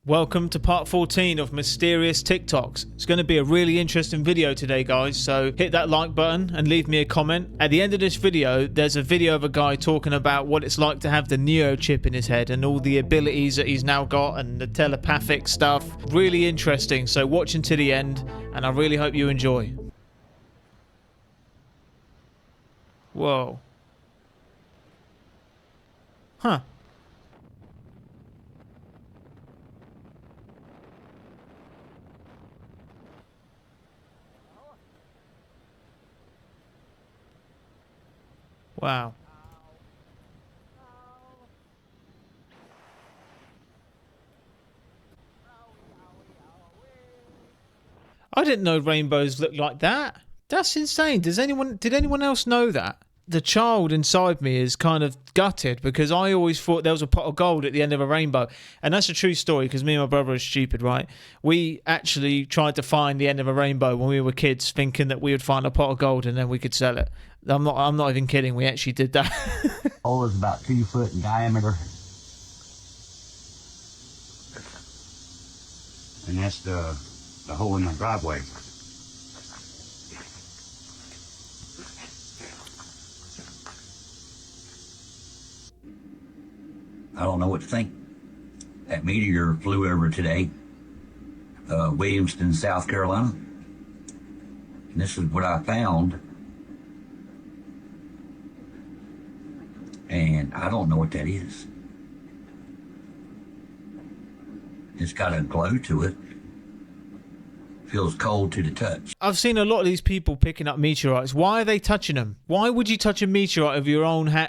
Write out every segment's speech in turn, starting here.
Welcome to part 14 of Mysterious TikToks. It's going to be a really interesting video today, guys, so hit that like button and leave me a comment. At the end of this video, there's a video of a guy talking about what it's like to have the Neo chip in his head and all the abilities that he's now got and the telepathic stuff. Really interesting, so watch until the end, and I really hope you enjoy. Whoa. Huh. Wow. I didn't know rainbows looked like that. That's insane. Did anyone else know that? The child inside me is kind of gutted because I always thought there was a pot of gold at the end of a rainbow. And that's a true story because me and my brother are stupid, right? We actually tried to find the end of a rainbow when we were kids, thinking that we would find a pot of gold and then we could sell it. I'm not even kidding. We actually did that. Hole is about 2 foot in diameter. And that's the hole in the driveway. I don't know what to think. That meteor flew over today, Williamston, South Carolina. And this is what I found. And I don't know what that is. It's got a glow to it. Feels cold to the touch. I've seen a lot of these people picking up meteorites. Why are they touching them? Why would you touch a meteorite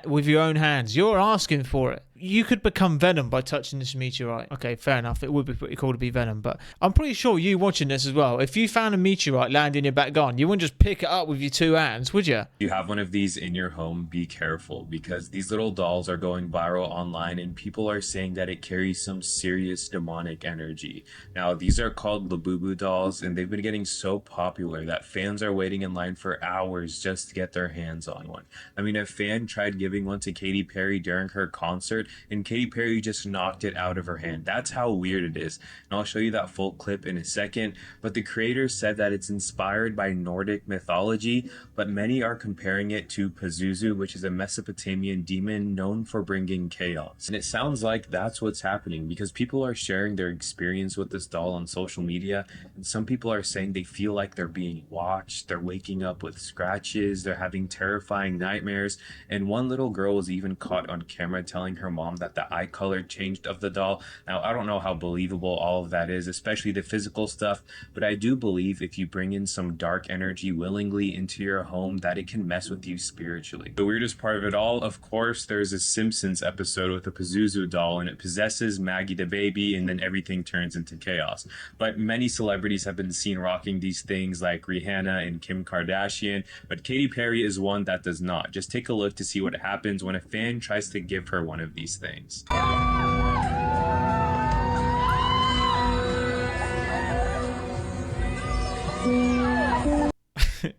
with your own hands? You're asking for it. You could become Venom by touching this meteorite. Okay, fair enough. It would be pretty cool to be Venom, but I'm pretty sure you watching this as well, if you found a meteorite land in your back garden, you wouldn't just pick it up with your 2 hands, would you? If you have one of these in your home, be careful because these little dolls are going viral online and people are saying that it carries some serious demonic energy. Now, these are called Labubu dolls and they've been getting so popular that fans are waiting in line for hours just to get their hands on one. I mean, a fan tried giving one to Katy Perry during her concert and Katy Perry just knocked it out of her hand. That's how weird it is. And I'll show you that full clip in a second. But the creator said that it's inspired by Nordic mythology, but many are comparing it to Pazuzu, which is a Mesopotamian demon known for bringing chaos. And it sounds like that's what's happening because people are sharing their experience with this doll on social media. And some people are saying they feel like they're being watched. They're waking up with scratches. They're having terrifying nightmares. And one little girl was even caught on camera telling her mom that the eye color changed of the doll. Now, I don't know how believable all of that is, especially the physical stuff, but I do believe if you bring in some dark energy willingly into your home, that it can mess with you spiritually. The weirdest part of it all, of course, there's a Simpsons episode with a Pazuzu doll and it possesses Maggie the baby and then everything turns into chaos. But many celebrities have been seen rocking these things like Rihanna and Kim Kardashian, but Katy Perry is one that does not. Just take a look to see what happens when a fan tries to give her one of these things.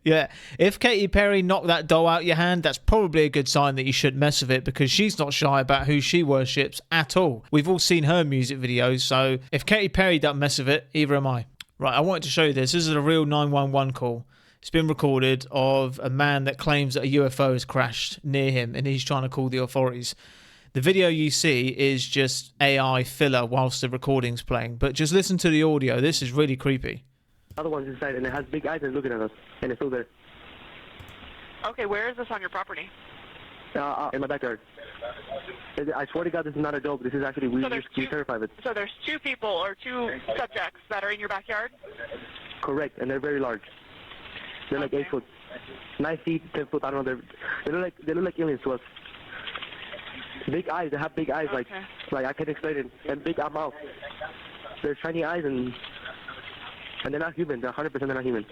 Yeah, if Katy Perry knocked that doll out your hand, that's probably a good sign that you shouldn't mess with it because she's not shy about who she worships at all. We've all seen her music videos, so if Katy Perry doesn't mess with it, either am I. Right, I wanted to show you this. This is a real 911 call. It's been recorded of a man that claims that a UFO has crashed near him and he's trying to call the authorities. The video you see is just AI filler whilst the recording's playing, but just listen to the audio. This is really creepy. Other one's inside, and it has big eyes and looking at us, and it's still there. Okay, where is this on your property? In my backyard. I swear to God, this is not a joke. This is actually, we're terrified of it. So there's 2 people or 2 subjects that are in your backyard? Correct, and they're very large. They're like 8 foot, 9 feet, 10 foot. I don't know. They look like aliens to us. Big eyes. They have big eyes, like I can't explain it. And big mouth. They're shiny eyes, and they're not human. They're 100% they're not human.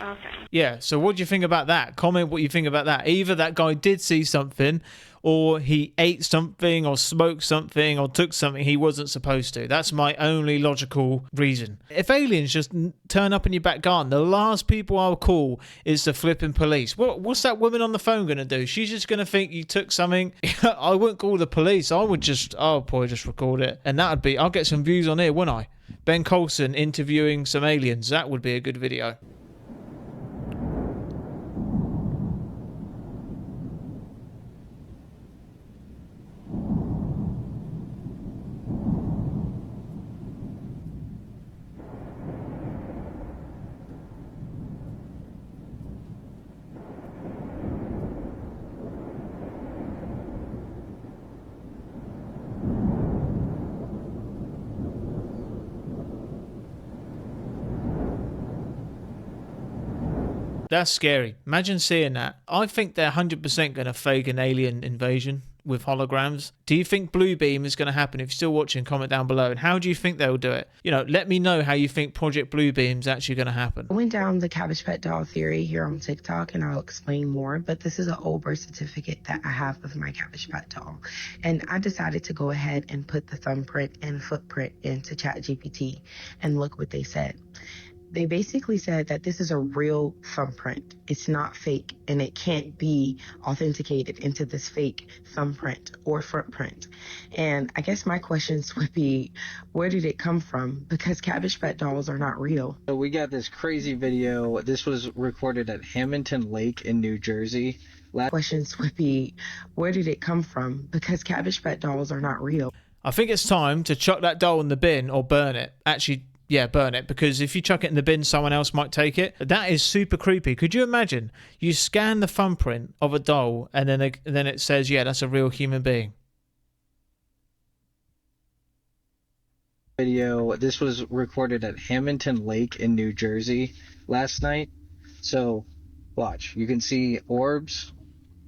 Okay. Yeah, so what do you think about that? Comment what you think about that. Either that guy did see something, or he ate something or smoked something or took something he wasn't supposed to. That's my only logical reason. If aliens just turn up in your back garden, the last people I'll call is the flipping police. What's that woman on the phone going to do? She's just going to think you took something. I wouldn't call the police. I would just, probably just record it. And that would be, I'll get some views on here, wouldn't I? Ben Colson interviewing some aliens. That would be a good video. That's scary. Imagine seeing that. I think they're 100% going to fake an alien invasion with holograms. Do you think Bluebeam is going to happen? If you're still watching, comment down below. And how do you think they'll do it? You know, let me know how you think Project Bluebeam is actually going to happen. I went down the Cabbage Patch doll theory here on TikTok, and I'll explain more. But this is an old birth certificate that I have of my Cabbage Patch doll. And I decided to go ahead and put the thumbprint and footprint into ChatGPT and look what they said. They basically said that this is a real thumbprint. It's not fake, and it can't be authenticated into this fake thumbprint or footprint. And I guess my questions would be, where did it come from? Because Cabbage Patch dolls are not real. So we got this crazy video. This was recorded at Hamilton Lake in New Jersey. Questions would be, where did it come from? Because Cabbage Patch dolls are not real. I think it's time to chuck that doll in the bin or burn it. Actually, yeah, burn it, because if you chuck it in the bin, someone else might take it. That is super creepy. Could you imagine? You scan the thumbprint of a doll, and then it says, yeah, that's a real human being. Video. This was recorded at Hamilton Lake in New Jersey last night. So, watch. You can see orbs.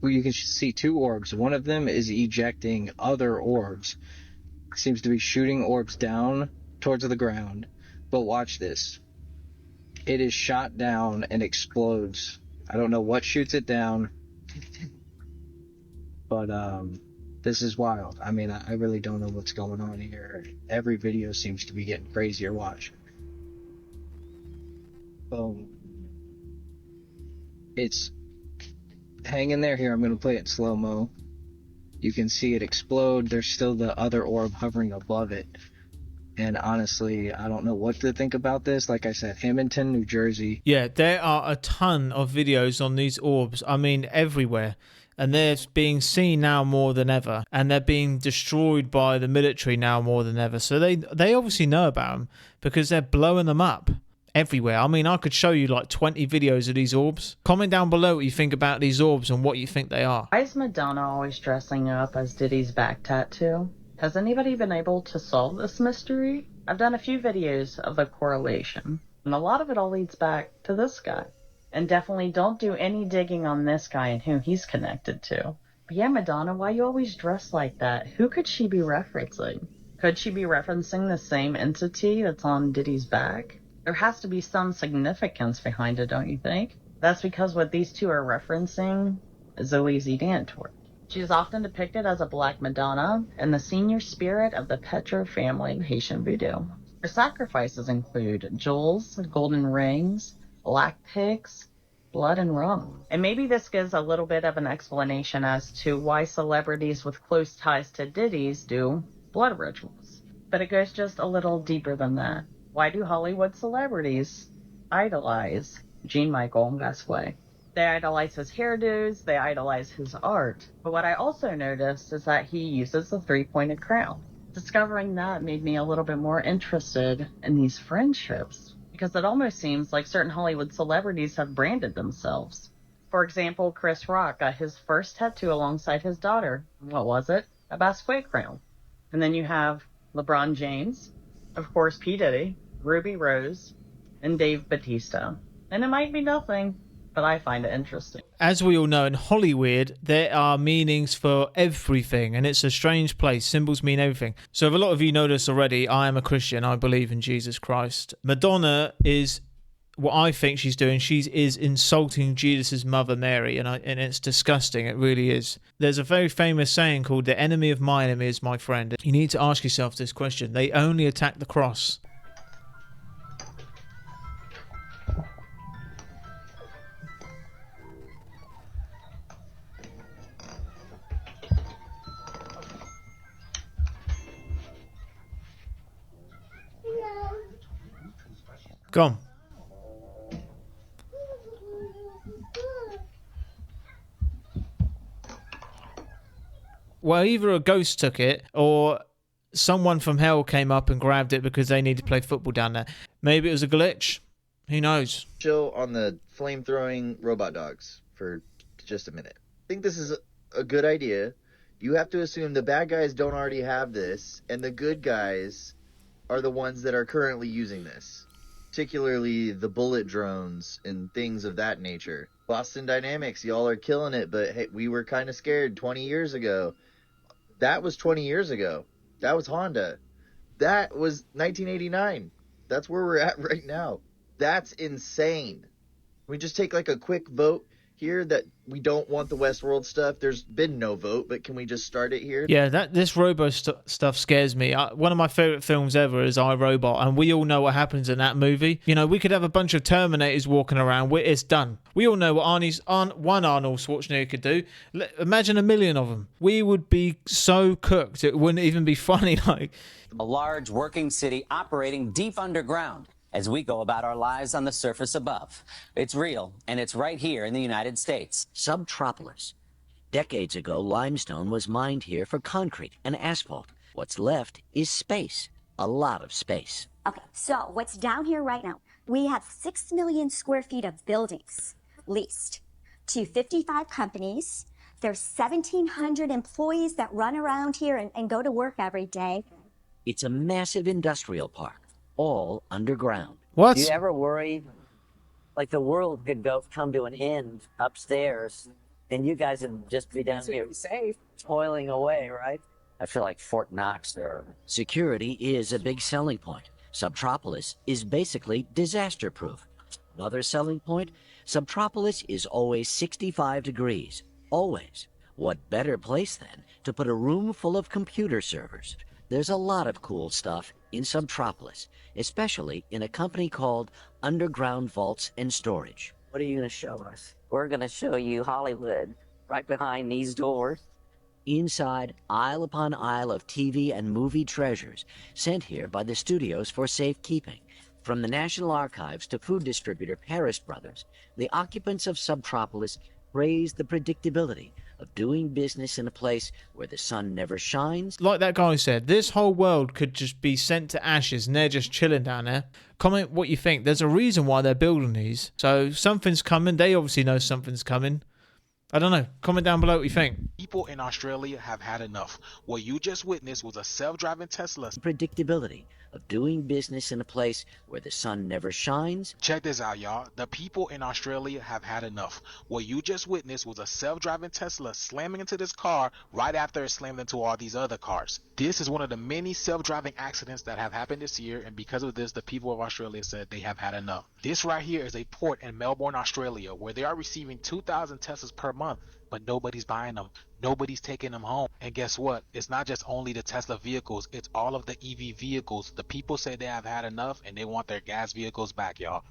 Well, you can see two orbs. One of them is ejecting other orbs. Seems to be shooting orbs down towards the ground. But watch this. It is shot down and explodes. I don't know what shoots it down. But this is wild. I mean, I really don't know what's going on here. Every video seems to be getting crazier. Watch. Boom. It's hanging there. Here, I'm going to play it in slow-mo. You can see it explode. There's still the other orb hovering above it. And honestly, I don't know what to think about this. Like I said, Hamilton, New Jersey. Yeah, there are a ton of videos on these orbs. I mean, everywhere. And they're being seen now more than ever. And they're being destroyed by the military now more than ever. So they obviously know about them because they're blowing them up everywhere. I mean, I could show you like 20 videos of these orbs. Comment down below what you think about these orbs and what you think they are. Why is Madonna always dressing up as Diddy's back tattoo? Has anybody been able to solve this mystery? I've done a few videos of the correlation, and a lot of it all leads back to this guy. And definitely don't do any digging on this guy and who he's connected to. But yeah, Madonna, why you always dress like that? Who could she be referencing? Could she be referencing the same entity that's on Diddy's back? There has to be some significance behind it, don't you think? That's because what these two are referencing is Zoe Dantor. She is often depicted as a Black Madonna and the senior spirit of the Petro family in Haitian voodoo. Her sacrifices include jewels, golden rings, black pigs, blood, and rum. And maybe this gives a little bit of an explanation as to why celebrities with close ties to Diddy's do blood rituals. But it goes just a little deeper than that. Why do Hollywood celebrities idolize Jean-Michel and Gasquet? They idolize his hairdos, they idolize his art. But what I also noticed is that he uses the three-pointed crown. Discovering that made me a little bit more interested in these friendships, because it almost seems like certain Hollywood celebrities have branded themselves. For example, Chris Rock got his first tattoo alongside his daughter. What was it? A Basquiat crown. And then you have LeBron James, of course P. Diddy, Ruby Rose, and Dave Bautista. And it might be nothing, but I find it interesting. As we all know, in Hollywood, there are meanings for everything, and it's a strange place. Symbols mean everything. So if a lot of you know this already, I am a Christian. I believe in Jesus Christ. Madonna is what I think she's doing, she is insulting Jesus' mother Mary, and it's disgusting. It really is. There's a very famous saying called "the enemy of my enemy is my friend." You need to ask yourself this question: they only attack the cross. Go on. Well, either a ghost took it or someone from hell came up and grabbed it because they need to play football down there. Maybe it was a glitch. Who knows? Chill on the flame-throwing robot dogs for just a minute. I think this is a good idea. You have to assume the bad guys don't already have this, and the good guys are the ones that are currently using this. Particularly the bullet drones and things of that nature. Boston Dynamics, y'all are killing it, but hey, we were kind of scared 20 years ago. That was 20 years ago. That was Honda. That was 1989. That's where we're at right now. That's insane. We just take like a quick vote here that we don't want the Westworld stuff. There's been no vote, but can we just start it here? Yeah, this robo stuff scares me. One of my favorite films ever is I, Robot, and we all know what happens in that movie. You know, we could have a bunch of Terminators walking around. It's done. We all know what one Arnold Schwarzenegger could do. Imagine 1 million of them. We would be so cooked, it wouldn't even be funny. Like a large working city operating deep underground as we go about our lives on the surface above. It's real, and it's right here in the United States. Subtropolis. Decades ago, limestone was mined here for concrete and asphalt. What's left is space. A lot of space. Okay, so what's down here right now? We have 6 million square feet of buildings leased to 55 companies. There's 1,700 employees that run around here and go to work every day. It's a massive industrial park. All underground. What? Do you ever worry, like the world could come to an end upstairs, and you guys would just be down here safe, toiling away, right? I feel like Fort Knox there. Security is a big selling point. Subtropolis is basically disaster-proof. Another selling point, Subtropolis is always 65 degrees. Always. What better place, then, to put a room full of computer servers? There's a lot of cool stuff in Subtropolis, especially in a company called Underground Vaults and Storage. What are you going to show us? We're going to show you Hollywood, right behind these doors. Inside, aisle upon aisle of TV and movie treasures, sent here by the studios for safekeeping. From the National Archives to food distributor Paris Brothers, the occupants of Subtropolis praise the predictability of doing business in a place where the sun never shines. Like that guy said, this whole world could just be sent to ashes and they're just chilling down there. Comment what you think. There's a reason why they're building these. So something's coming. They obviously know something's coming. I don't know. Comment down below what you think. People in Australia have had enough. What you just witnessed was a self-driving Tesla. Predictability of doing business in a place where the sun never shines. Check this out, y'all. The people in Australia have had enough. What you just witnessed was a self-driving Tesla slamming into this car right after it slammed into all these other cars. This is one of the many self-driving accidents that have happened this year, and because of this, the people of Australia said they have had enough. This right here is a port in Melbourne, Australia, where they are receiving 2,000 Teslas per month, but nobody's buying them. Nobody's taking them home. And guess what? It's not just only the Tesla vehicles, it's all of the EV vehicles. The people say they have had enough and they want their gas vehicles back, y'all.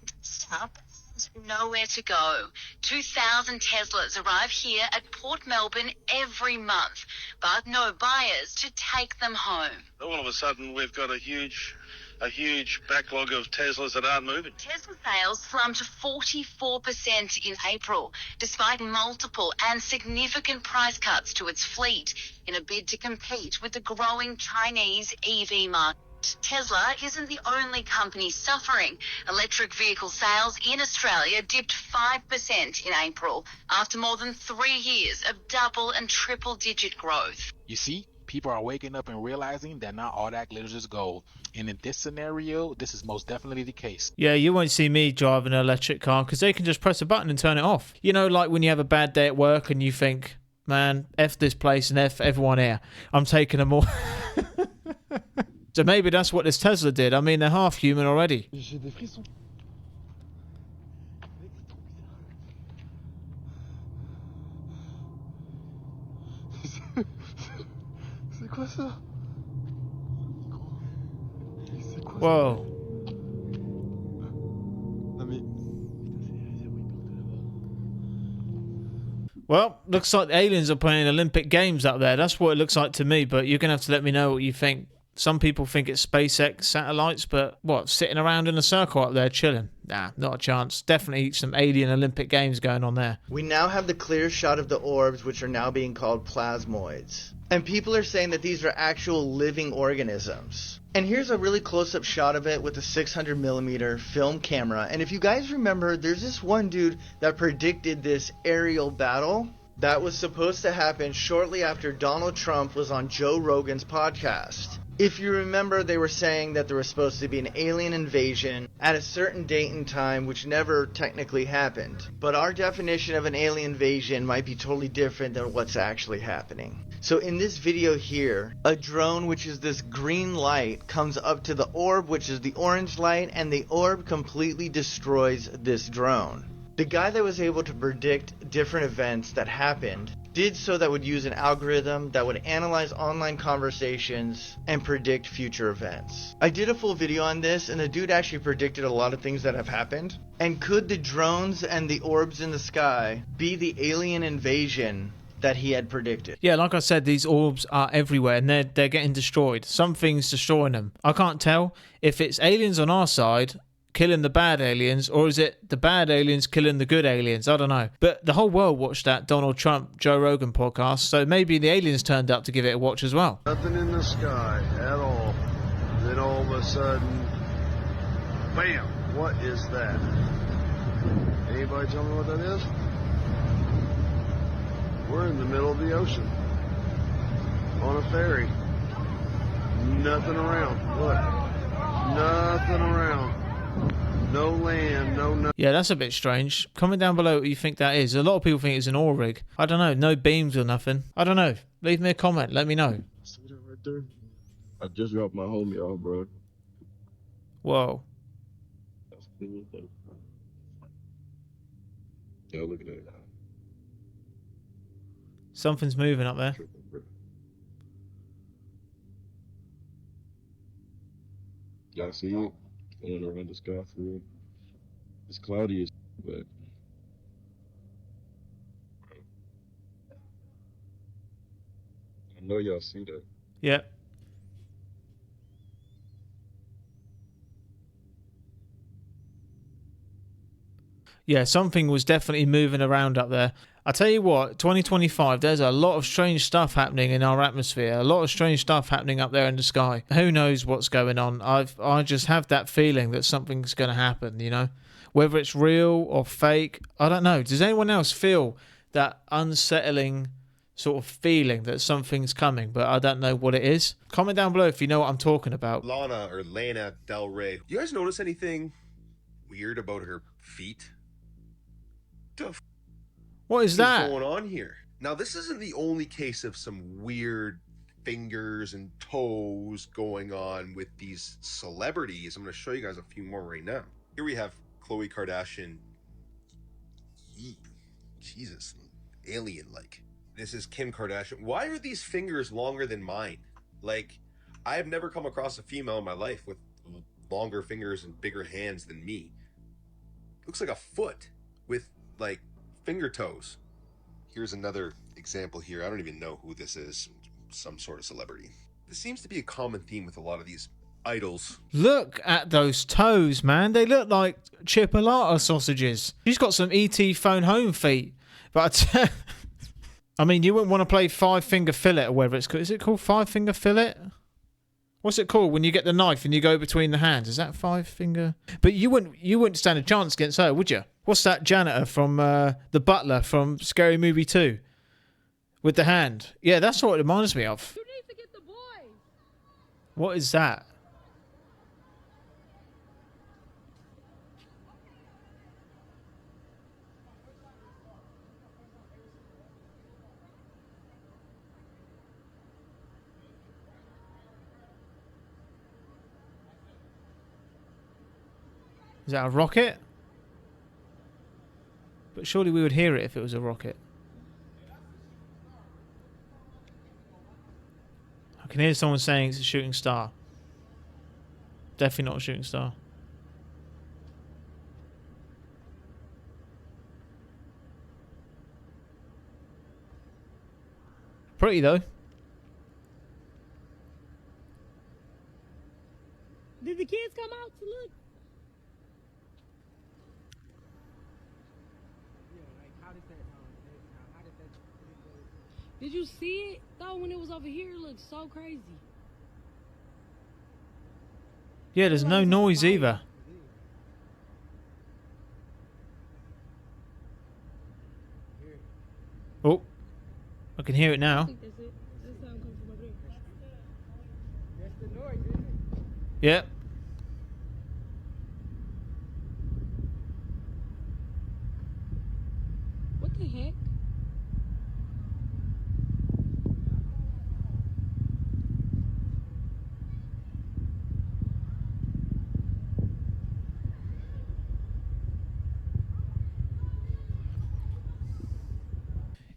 Nowhere to go. 2,000 Teslas arrive here at Port Melbourne every month, but no buyers to take them home. All of a sudden, we've got a huge backlog of Teslas that aren't moving. Tesla sales slumped 44% in April, despite multiple and significant price cuts to its fleet in a bid to compete with the growing Chinese EV market. Tesla isn't the only company suffering. Electric vehicle sales in Australia dipped 5% in April after more than 3 years of double and triple digit growth. You see, people are waking up and realizing that not all that glitters is gold. And in this scenario, this is most definitely the case. Yeah, you won't see me driving an electric car because they can just press a button and turn it off. You know, like when you have a bad day at work and you think, man, F this place and F everyone here. I'm taking them all. So maybe that's what this Tesla did. I mean, they're half human already. Whoa. Well, looks like the aliens are playing Olympic Games up there. That's what it looks like to me, but you're going to have to let me know what you think. Some people think it's SpaceX satellites, but what, sitting around in a circle up there chilling? Nah, not a chance. Definitely some alien Olympic Games going on there. We now have the clear shot of the orbs, which are now being called plasmoids. And people are saying that these are actual living organisms. And here's a really close-up shot of it with a 600mm film camera. And if you guys remember, there's this one dude that predicted this aerial battle that was supposed to happen shortly after Donald Trump was on Joe Rogan's podcast. If you remember, they were saying that there was supposed to be an alien invasion at a certain date and time, which never technically happened. But our definition of an alien invasion might be totally different than what's actually happening. So in this video here, a drone, which is this green light, comes up to the orb, which is the orange light, and the orb completely destroys this drone. The guy that was able to predict different events that happened did so that would use an algorithm that would analyze online conversations and predict future events. I did a full video on this, and the dude actually predicted a lot of things that have happened. And could the drones and the orbs in the sky be the alien invasion that he had predicted? Yeah, like I said, these orbs are everywhere and they're getting destroyed. Something's destroying them. I can't tell if it's aliens on our side killing the bad aliens, or is it the bad aliens killing the good aliens? I don't know. But the whole world watched that Donald Trump, Joe Rogan podcast, so maybe the aliens turned up to give it a watch as well. Nothing in the sky at all. Then all of a sudden, bam! What is that? Anybody tell me what that is? We're in the middle of the ocean. On a ferry. Nothing around. Look. Nothing around. No land, no nothing. Yeah, that's a bit strange. Comment down below what you think that is. A lot of people think it's an oil rig. I don't know. No beams or nothing. I don't know. Leave me a comment. Let me know. See that right there? I just dropped my homie off, bro. Whoa. That's cool. Yeah, look at that. Something's moving up there. Y'all see it? Going around the sky for real. It's cloudy as but I know y'all see that. Yeah. Yeah, something was definitely moving around up there. I tell you what, 2025, there's a lot of strange stuff happening in our atmosphere. A lot of strange stuff happening up there in the sky. Who knows what's going on? I just have that feeling that something's going to happen, you know? Whether it's real or fake, I don't know. Does anyone else feel that unsettling sort of feeling that something's coming, but I don't know what it is? Comment down below if you know what I'm talking about. Lana Del Rey. Do you guys notice anything weird about her feet? What is that? What's going on here? Now, this isn't the only case of some weird fingers and toes going on with these celebrities. I'm going to show you guys a few more right now. Here we have Khloe Kardashian. Jesus, alien-like. This is Kim Kardashian. Why are these fingers longer than mine? Like, I have never come across a female in my life with longer fingers and bigger hands than me. Looks like a foot with, like, finger toes. Here's another example here. I don't even know who this is. Some sort of celebrity. This seems to be a common theme with a lot of these idols. Look at those toes, man. They look like chipolata sausages. She's got some E.T. phone home feet. But I mean, you wouldn't want to play five finger fillet or whatever it's called. Is it called five finger fillet? What's it called when you get the knife and you go between the hands? Is that five finger? But you wouldn't stand a chance against her, would you? What's that janitor from the butler from Scary Movie 2 with the hand? Yeah, that's what it reminds me of. You need to get the boy. What is that? Is that a rocket? But surely we would hear it if it was a rocket. can hear someone saying it's a shooting star. Definitely not a shooting star. Pretty though. Did the kids come out to look? Did you see it though when it was over here? It looked so crazy. Yeah, there's no noise either. Oh, I can hear it now. Yep. What the heck?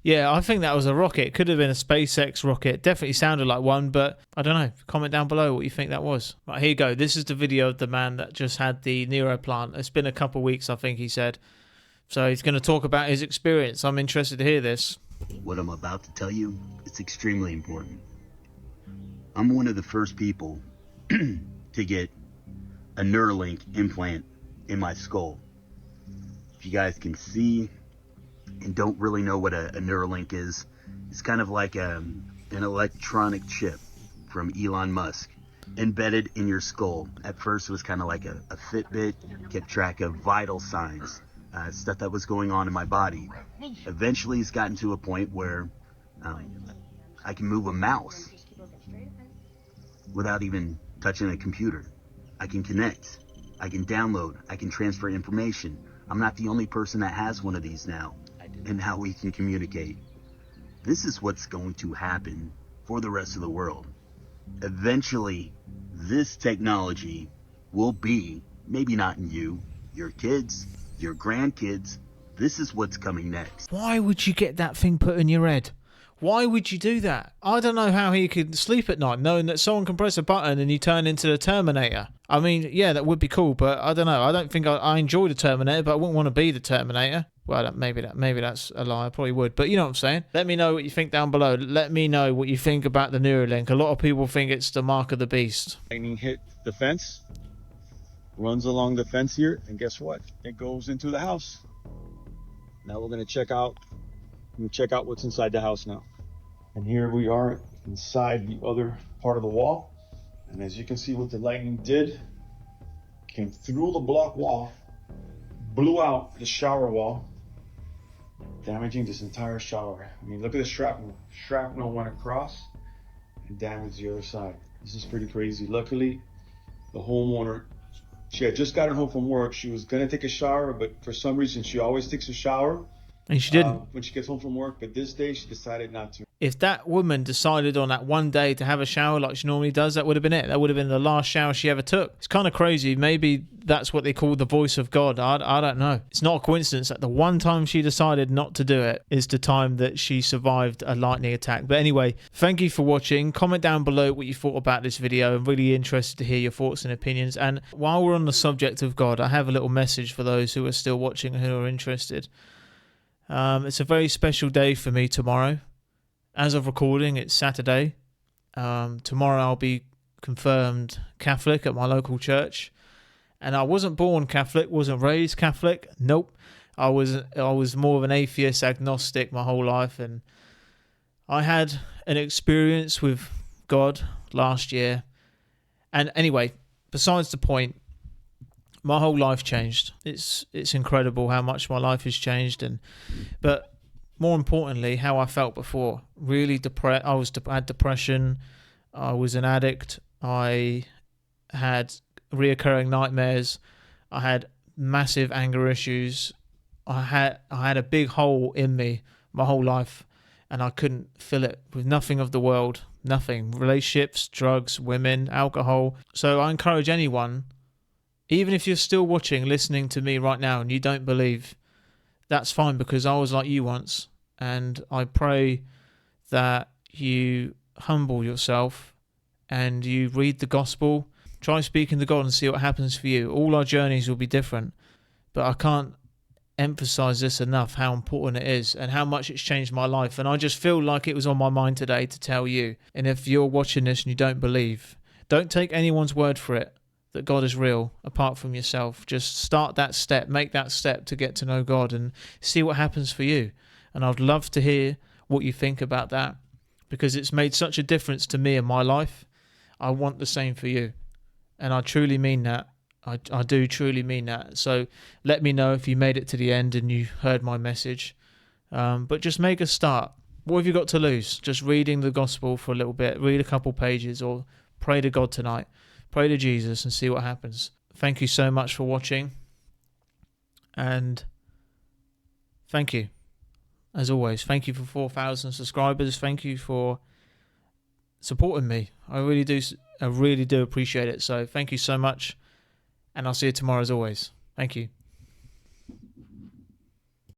Yeah, I think that was a rocket. It could have been a SpaceX rocket. Definitely sounded like one, but I don't know. Comment down below what you think that was. Right, here you go. This is the video of the man that just had the neuroplant. It's been a couple of weeks, I think he said. So he's going to talk about his experience. I'm interested to hear this. What I'm about to tell you, it's extremely important. I'm one of the first people to get a Neuralink implant in my skull. If you guys can see and don't really know what a Neuralink is, it's kind of like an electronic chip from Elon Musk embedded in your skull. At first it was kind of like a Fitbit, kept track of vital signs, stuff that was going on in my body. Eventually it's gotten to a point where I can move a mouse without even touching a computer. I can connect, I can download, I can transfer information. I'm not the only person that has one of these now, and how we can communicate. This is what's going to happen for the rest of the world. Eventually, this technology will be, maybe not in you, your kids, your grandkids. This is what's coming next. Why would you get that thing put in your head? Why would you do that? I don't know how he could sleep at night knowing that someone can press a button and you turn into the Terminator. I mean, yeah, that would be cool, but I don't know. I don't think I enjoy the Terminator, but I wouldn't want to be the Terminator. Well, maybe that's a lie. I probably would, but you know what I'm saying. Let me know what you think down below. Let me know what you think about the Neuralink. A lot of people think it's the mark of the beast. Lightning hit the fence, runs along the fence here, and guess what? It goes into the house. Now we're gonna check out what's inside the house now. And here we are inside the other part of the wall. And as you can see what the lightning did, came through the block wall, blew out the shower wall, damaging this entire shower. I mean, look at the shrapnel. Shrapnel went across and damaged the other side. This is pretty crazy. Luckily, the homeowner, she had just gotten home from work. She was gonna take a shower, but for some reason, she always takes a shower. And she didn't. When she gets home from work, but this day she decided not to. If that woman decided on that one day to have a shower like she normally does, that would have been it. That would have been the last shower she ever took. It's kind of crazy. Maybe that's what they call the voice of God. I don't know. It's not a coincidence that the one time she decided not to do it is the time that she survived a lightning attack. But anyway, thank you for watching. Comment down below what you thought about this video. I'm really interested to hear your thoughts and opinions. And while we're on the subject of God, I have a little message for those who are still watching and who are interested. It's a very special day for me tomorrow. As of recording, it's Saturday. Tomorrow I'll be confirmed Catholic at my local church. And I wasn't born Catholic, wasn't raised Catholic. Nope. I was more of an atheist, agnostic my whole life. And I had an experience with God last year. And anyway, besides the point, my whole life changed. It's incredible how much my life has changed, but more importantly, how I felt before. Really depressed. I had depression. I was an addict. I had reoccurring nightmares. I had massive anger issues. I had a big hole in me my whole life, and I couldn't fill it with nothing of the world. Nothing. Relationships, drugs, women, alcohol. So I encourage anyone, even if you're still watching, listening to me right now and you don't believe, that's fine, because I was like you once. And I pray that you humble yourself and you read the gospel, try speaking to God and see what happens for you. All our journeys will be different, but I can't emphasize this enough, how important it is and how much it's changed my life. And I just feel like it was on my mind today to tell you. And if you're watching this and you don't believe, don't take anyone's word for it that God is real apart from yourself. Just start that step, make that step to get to know God and see what happens for you. And I'd love to hear what you think about that, because it's made such a difference to me in my life. I want the same for you, and I truly mean that. I do truly mean that. So let me know if you made it to the end and you heard my message. But just make a start. What have you got to lose? Just reading the gospel for a little bit, read a couple pages, or pray to God tonight. Pray to Jesus and see what happens. Thank you so much for watching. And thank you. As always, thank you for 4,000 subscribers. Thank you for supporting me. I really do appreciate it. So thank you so much. And I'll see you tomorrow as always. Thank you.